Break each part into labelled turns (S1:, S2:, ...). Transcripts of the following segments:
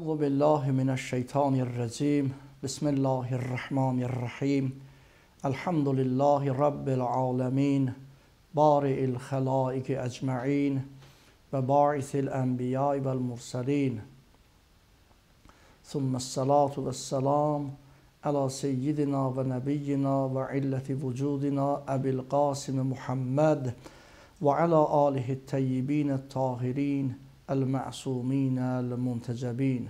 S1: Euzu billahi mineşşeytanirracim. Bismillahirrahmanirrahim. Elhamdülillahi rabbil alamin. Bari'il halaiki ecmaîn ve ba'isil enbiya'i vel murselin. Summassalatu vesselam ala seyyidina ve nebiyyina ve illeti vücudina Ebil Qasim Muhammed ve ala alihi teyyibine tahirin el-ma'sumine el-muntecebin.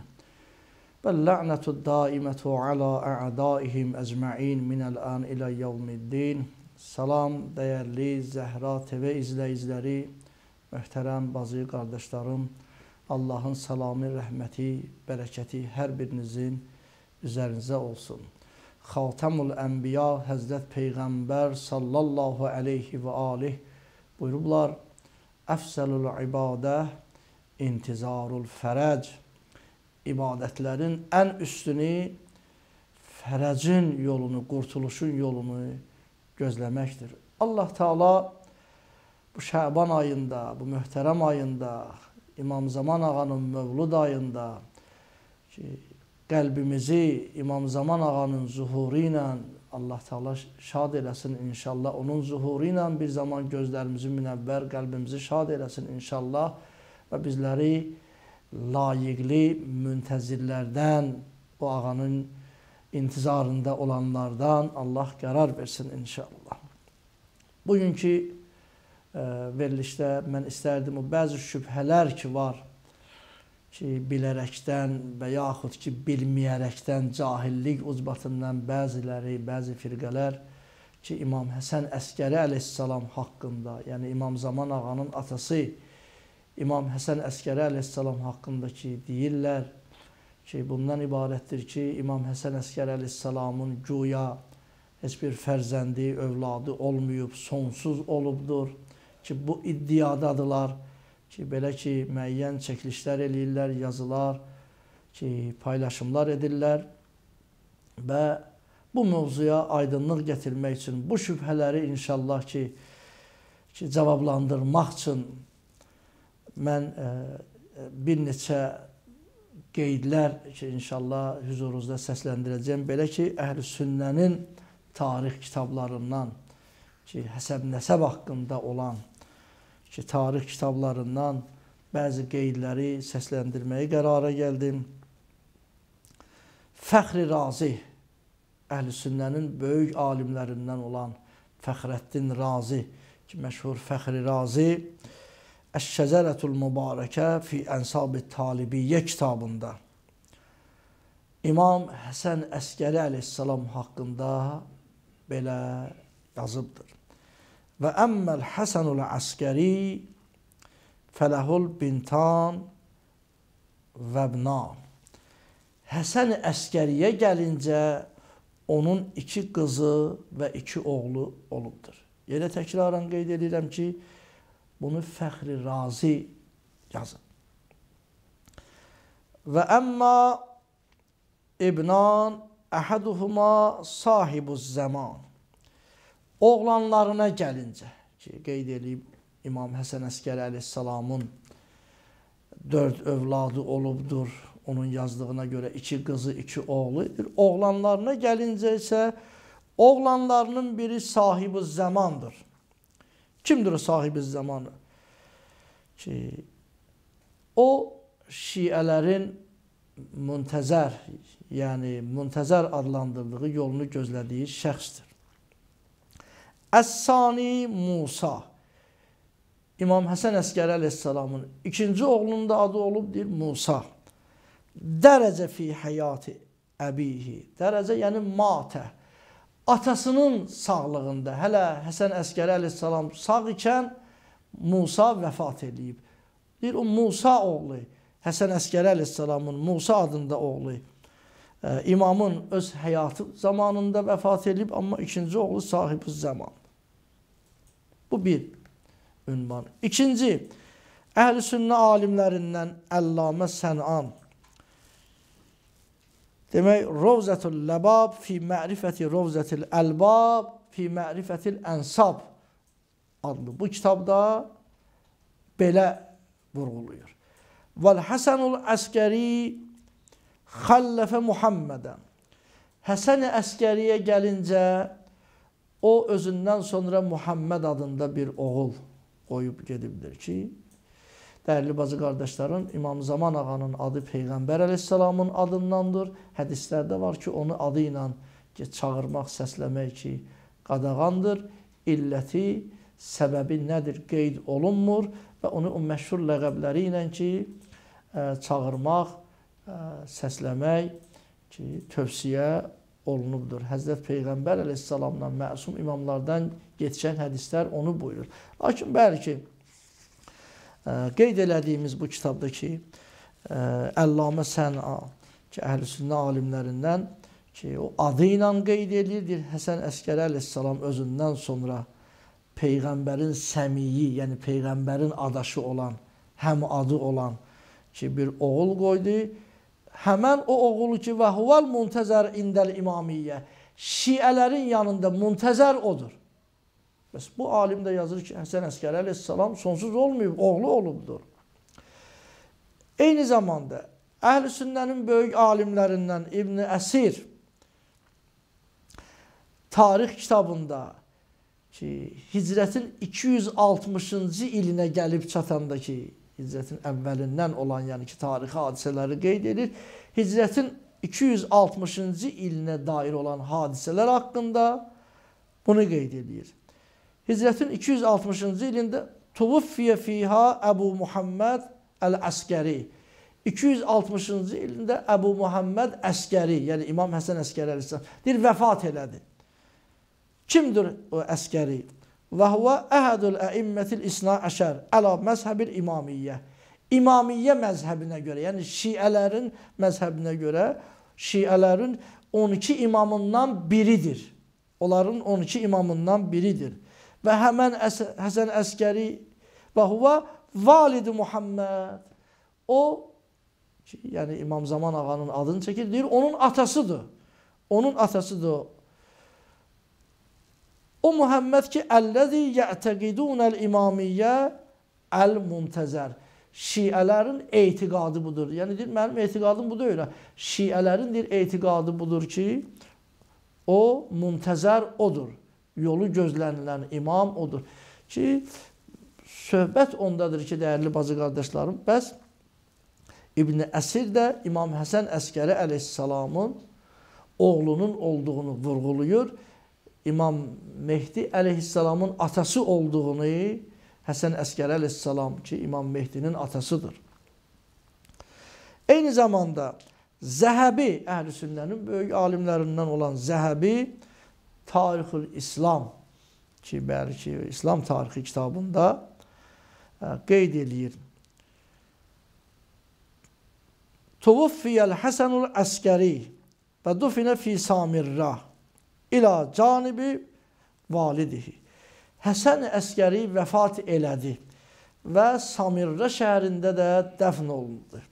S1: Bel-la'netu daimetu ala a'daihim ecma'in minel-an ila yevmiddin. Salam değerli Zehra TV izleyicileri, möhtərəm bazı qardaşlarım, Allahın salamı, rəhməti, bərəkəti hər birinizin üzərinizə olsun. Xatamul Ənbiya Həzrət Peyğəmbər sallallahu aleyhi və aleyh buyurublar, Əfsəlul ibadə intizarul fərəc. İbadətlərin ən üstünü fərəcin yolunu, qurtuluşun yolunu gözləməkdir. Allah Teala bu Şaban ayında, bu möhtərəm ayında, İmam Zaman Ağanın Mövlud ayında ki, qəlbimizi İmam Zaman Ağanın zuhuru ilə Allah Teala şad eləsin inşallah. Onun zuhuru ilə bir zaman gözlərimizi münəvvər, qəlbimizi şad eləsin inşallah və bizləri layiqli müntəzirlərdən, o ağanın intizarında olanlardan Allah qərar versin inşallah. Bugünkü verilişdə mən istərdim o bəzi şübhələr ki var ki, bilərəkdən və yaxud ki, bilməyərəkdən, cahillik ucbatından bəziləri, bəzi firqələr ki, İmam Həsən Əskəri əleyhissalam haqqında, yəni İmam Zaman Ağanın atası İmam Həsən Əskəri əleyhissalam haqqında ki, deyirlər ki, bundan ibarətdir ki, İmam Həsən Əskəri əleyhissalamın güya heç bir fərzəndi, övladı olmayıb, sonsuz olubdur ki, bu iddiadadılar ki, belə ki, müəyyən çəkilişlər eləyirlər, yazılar ki, paylaşımlar edirlər və bu mövzuya aydınlıq gətirmək üçün, bu şübhələri inşallah ki, cavablandırmaq üçün mən bir neçə qeydlər ki, inşallah huzurunuzda səsləndirəcəm. Belə ki, Əhl-i Sünnənin tarix kitablarından ki, həsəb nəsəb haqqında olan ki, tarix kitablarından bəzi qeydləri səsləndirməyə qərara gəldim. Fəxri Razi, Əhl-i Sünnənin böyük alimlərindən olan Fəxrəddin Razi ki, məşhur Fəxri Razi Əş-Şəcərətul Mübarəkə fi Ənsab-ı Talibiyyə kitabında İmam Həsən Əskəri əleyhissalam haqqında belə yazıbdır. Və əmməl Həsənul Əskəri fələhul bintan və bnan. Həsən Əskəriyə gəlincə onun 2 qızı və 2 oğlu olubdur. Yenə təkrarən qeyd edirəm ki, bunu Fəxri Razi yazıb. Və əmmə İbnan əhəduhuma sahibuz zaman. Oğlanlarına gəlincə ki, qeyd edib İmam Həsən Əskəri əleyhissalamın 4 övladı olubdur. Onun yazdığına görə 2 qızı, 2 oğlu. Oğlanlarına gəlincə isə oğlanlarının biri sahibi zamandır. Kimdir o sahibi zamanı? Ki, o şiələrin müntəzər, yəni müntəzər adlandırdığı, yolunu gözlədiyi şəxsdir. Əs-Sani Musa, İmam Həsən Əskəri əleyhissalamın 2-ci oğlunun da adı olub, deyir Musa. Dərəcə fi həyati əbihi, dərəcə yəni matə, atasının sağlığında, hələ Həsən Əskəri əleyhissalam sağ ikən Musa vəfat edib. Deyir, o Musa oğlu, Həsən Əskəri əleyhissalamın Musa adında oğlu, imamın öz həyatı zamanında vəfat edib, amma 2-ci oğlu sahibi zaman. Bu bir ünvan. 2-ci, Əhl-i Sünnə alimlərindən Əllamə Sən'an. Demək, Rovzətul Ləbab fi mərifəti Rovzətil Əlbab fi mərifətil Ənsab adlı bu kitabda belə vurğuluyur. Vəl Həsənul Əskəri xəlləfə Muhammədən. Həsən-i Əskəriyə gəlincə, o özündən sonra Muhammed adında bir oğul qoyub gedibdir ki, dəyərli bacı qardaşlarım, İmam Zaman ağanın adı Peyğəmbər əleyhissalamın adındandır. Hədislərdə var ki, onu adı ilə çağırmaq, səsləmək ki, qadağandır. İlləti, səbəbi nədir qeyd olunmur və onu o məşhur ləqəbləri ilə ki, çağırmaq, səsləmək ki, tövsiyə olunubdur. Həzrət Peyğəmbər əleyhissalamla məsum imamlardan yetişən hədislər onu buyurur. Lakin bəlkə qeyd elədiyimiz bu kitabda ki, Əllamə Sən'a ki, Əhl-i-Sünnə alimlərindən ki, o adı ilə qeyd edir. Həsən Əskəri əleyhissalam özündən sonra Peyğəmbərin səmiyi, yəni Peyğəmbərin adaşı olan, həm adı olan ki, bir oğul qoydu. Həmən o oğulu ki, və huval muntəzər indəl imamiyyə, şiələrin yanında muntəzər odur. Bəs bu alim də yazır ki, Həsən Əskəri əleyhissalam sonsuz olmayıb, oğlu olubdur. Eyni zamanda Əhl-i Sünnənin böyük alimlərindən İbn Əsir tarix kitabında ki, hicrətin 260-cı ilinə gəlib çatanda ki, hicrətin əvvəlindən olan, yəni ki, tarixi hadisələri qeyd edir. Hicrətin 260-cı ilinə dair olan hadisələr haqqında bunu qeyd edir. Hicrətin 260-cı ilində Tuvuffiyə fiha Əbu Muhammed Əl-Əskəri. 260-cı ilində Əbu Muhammed Əskəri, yəni İmam Həsən Əskəri əleyhissalam, deyir, vəfat elədi. Kimdir o Əskəri? Və huvə əhədül əimmətil isna əşər əla məzhəbil imamiyyə. İmamiyyə məzhəbinə görə, yəni şiələrin məzhəbinə görə, şiələrin 12 imamından biridir. Onların 12 imamından biridir. Və həmən Həsən Əskəri və huvə valid-i Muhammed. O, yəni İmam Zaman ağanın adını çəkir, deyir, onun atasıdır. Onun atasıdır. O Muhammed ki, əlləzi yə'təqidunəl imamiyyə əl-muntəzər. Şiələrin etiqadı budur. Yəni deyir, mənim etiqadım budur öyle. Şiələrin deyir, etiqadı budur ki, o muntəzər odur. Yolu gözlənilən imam odur. Ki, söhbət ondadır ki, dəyərli bacı qardaşlarım, bəs İbn Əsir də İmam Həsən Əskəri əleyhissalamın oğlunun olduğunu vurğuluyur. İmam Mehdi əleyhissalamın atası olduğunu, Həsən Əskəri əleyhissalam ki, İmam Mehdinin atasıdır. Eyni zamanda Zəhəbi, Əhl-i Sünnənin böyük alimlərindən olan Zəhəbi, Tarixül İslam ki, bəlkə İslam tarixi kitabında qeyd edir. Tuvuffiyəl Həsənul Əskəri və dufinə fi Samirra İla canibi validihi. Həsən Əskəri vəfat elədi və Samirra şəhərində də dəfn olundu.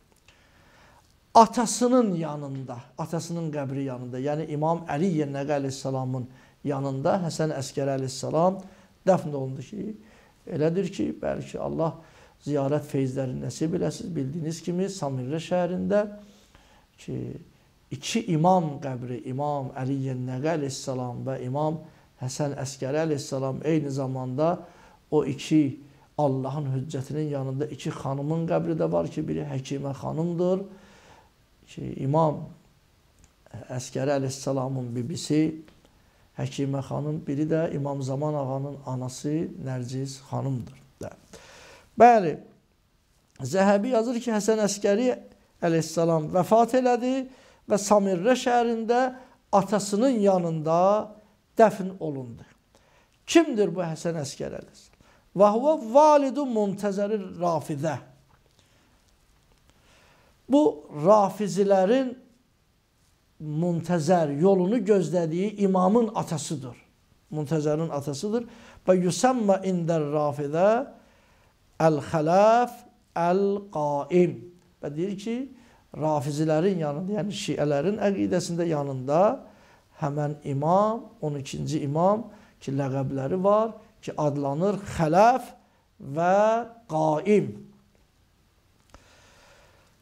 S1: Atasının yanında, atasının qəbri yanında, yəni İmam Əli Nəqi əleyhissalamın yanında Həsən Əskəri əleyhissalam dəfn olundu ki, elədir ki, bəlkə Allah ziyarət feyzlərini nəsib eləsiz. Bildiyiniz kimi Samirra şəhərində ki, iki imam qəbri, İmam Əli Nəqi əleyhissalam və İmam Həsən Əskəri əleyhissalam, eyni zamanda o iki Allahın hüccətinin yanında iki xanımın qəbri də var ki, biri Həkimə xanımdır ki, İmam Əskəri əleyhissalamın bibisi Həkimə xanım, biri də İmam Zaman ağanın anası Nərciz xanımdır. Bəli, Zəhəbi yazır ki, Həsən Əskəri əleyhissalam vəfat elədi və Samirra şəhərində atasının yanında dəfn olundu. Kimdir bu Həsən Əskəri əleyhissalam? Və huvə validu muntəzəri rafidə. Bu rafizilərin muntəzər yolunu gözlədiyi imamın atasıdır. Muntəzərin atasıdır. Və yüsəmmə indər rafidə əl-xələf əl-qaim. Və deyir ki, rafizilərin yanında, yəni şiələrin əqidəsində yanında həmən imam, 12-ci imam ki, ləqəbləri var ki, adlanır xələf və qaim.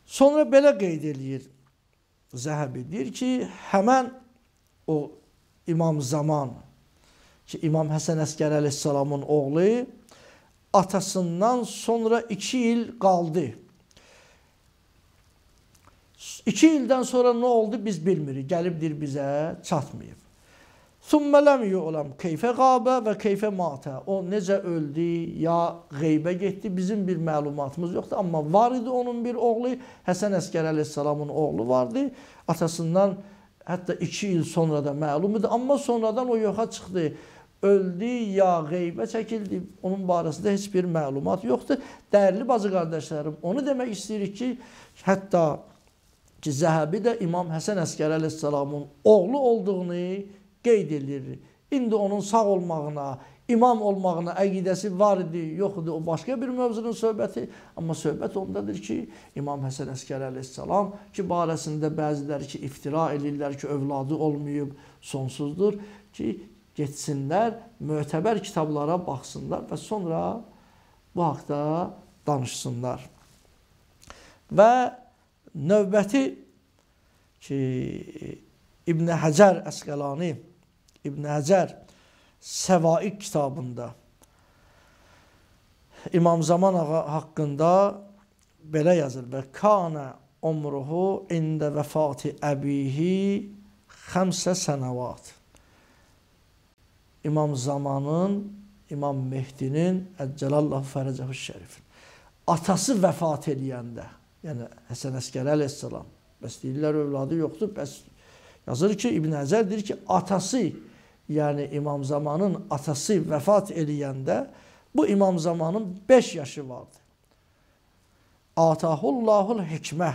S1: Sonra belə qeyd edir. Zəhəbi deyir ki, həmən o İmam Zaman ki, İmam Həsən Əskəri əleyhissalamın oğlu atasından sonra 2 il qaldı. 2 ildən sonra nə oldu biz bilmirik. Gəlibdir bizə çatmayıb. Thumma lam yu'lam keyfə qabə və keyfə matə. O necə öldü, ya qeybə getdi, bizim bir məlumatımız yoxdur. Amma var idi onun bir oğlu, Həsən Əskəri əleyhissalamın oğlu vardı. Atasından hətta 2 il sonra da məlum idi. Amma sonradan o yoxa çıxdı. Öldü, ya qeybə çəkildi. Onun barəsində heç bir məlumat yoxdur. Dəyərli bacı qardaşlarım, onu demək istəyirik ki, hətta ki, Zəhəbi də İmam Həsən Əskəri əleyhissalamın oğlu olduğunu qeyd edir. İndi onun sağ olmağına, imam olmağına əqidəsi var idi, yox idi. O başqa bir mövzunun söhbəti. Amma söhbət ondadır ki, İmam Həsən Əskəri əleyhissalam ki, barəsində bəziləri ki, iftira edirlər ki, övladı olmayıb, sonsuzdur ki, getsinlər, mötəbər kitablara baxsınlar və sonra bu haqda danışsınlar. Və növbəti ki, İbn Həcər Əsqəlani, İbn Həcər Səvaik kitabında İmam Zaman ağa haqqında belə yazır və kana umruhu ində vəfati əbihi 5 sənəvat. İmam Zamanın, İmam Mehdinin Əccəlallahu fərəcəhu şərifin atası vəfat eləyəndə, yəni Həsən Əskəri əleyhissalam, bəs deyirlər övladı yoxdur, bəs yazır ki, İbn Həcər deyir ki, atası, yəni İmam Zamanın atası vəfat eləyəndə bu İmam Zamanın 5 yaşı vardı. Atahullahul hikmə.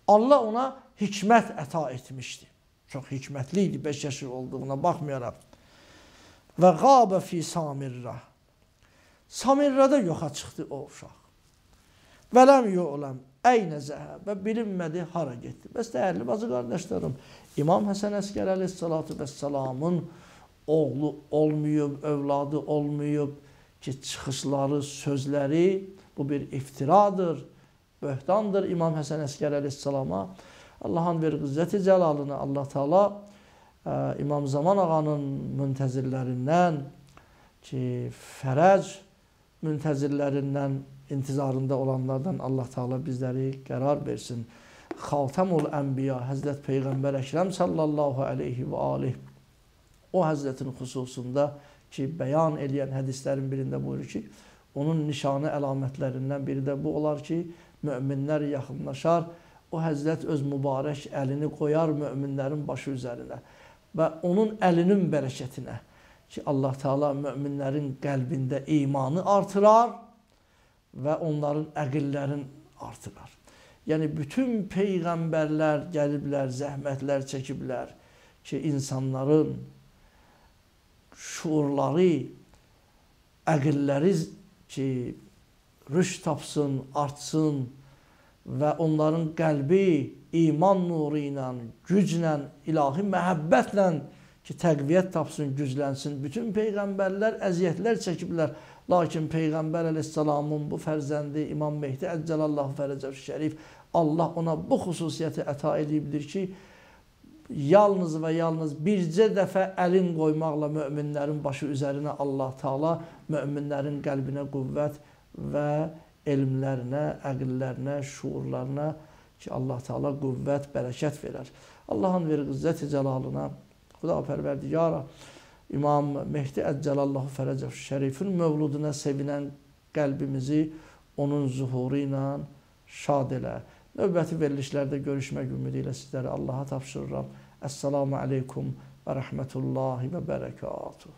S1: Allah ona hikmət əta etmişdi. Çox hikmətli idi 5 yaşı olduğuna baxmayaraq. Və qabə fi Samirra. Samirrada yoxa çıxdı o uşaq. Və ləm yu'lam əynə zəhəbə, bilinmədi hara getdi. Bəs dəyərli bacı qardaşlarım, İmam Həsən Əskəri əleyhissalatu vəssalamın oğlu olmayıb, övladı olmayıb ki, çıxışları, sözləri bu bir iftiradır, böhtandır İmam Həsən Əskəri əleyhissalama. Allahın bir qüzzəti cəlalını Allah Teala İmam Zaman ağanın müntəzirlərindən ki, fərəc müntəzirlərindən intizarında olanlardan Allah Teala bizləri qərar versin. Xatamul Ənbiya Həzrət Peyğəmbər Əkrəm sallallahu aleyhi və aleyh o Həzrətin xüsusunda ki, bəyan eləyən hədislərin birində buyurur ki, onun nişanə əlamətlərindən biri də bu olar ki, möminlər yaxınlaşar, o Həzrət öz mübarək əlini qoyar möminlərin başı üzərinə və onun əlinin bərəkətinə ki, Allah Teala möminlərin qəlbində imanı artırar və onların əqillərin artırar. Yəni, bütün peyğəmbərlər gəliblər, zəhmətlər çəkiblər ki, insanların şuurları, əqilləri ki, rüşd tapsın, artsın və onların qəlbi iman nuru ilə, güclə, ilahi məhəbbətlə ki, təqviyyət tapsın, güclənsin. Bütün peyğəmbərlər əziyyətlər çəkiblər. Lakin Peyğəmbər əleyhissalamın bu fərzəndi İmam Mehdi Əccəlallahu fərəcəhu şərif Allah ona bu xüsusiyyəti əta edibdir ki, yalnız və yalnız bircə dəfə əlin qoymaqla möminlərin başı üzərinə Allah Teala möminlərin qəlbinə qüvvət və elmlərinə, əqillərinə, şuurlarına ki, Allah Teala qüvvət, bərəkət verər. Allahın ver qüzzət-i cəlalına, Xudapərvərdigara, İmam Mehdi Əccəlallahu fərəcəhu şərifin mövluduna sevinən qəlbimizi onun zuhuru ilə şad elə. Növbəti verilişlərdə görüşmək ümidi ilə sizləri Allaha tapşırıram. Əssalamu aleykum və rəhmətullahi və bərəkatuhu.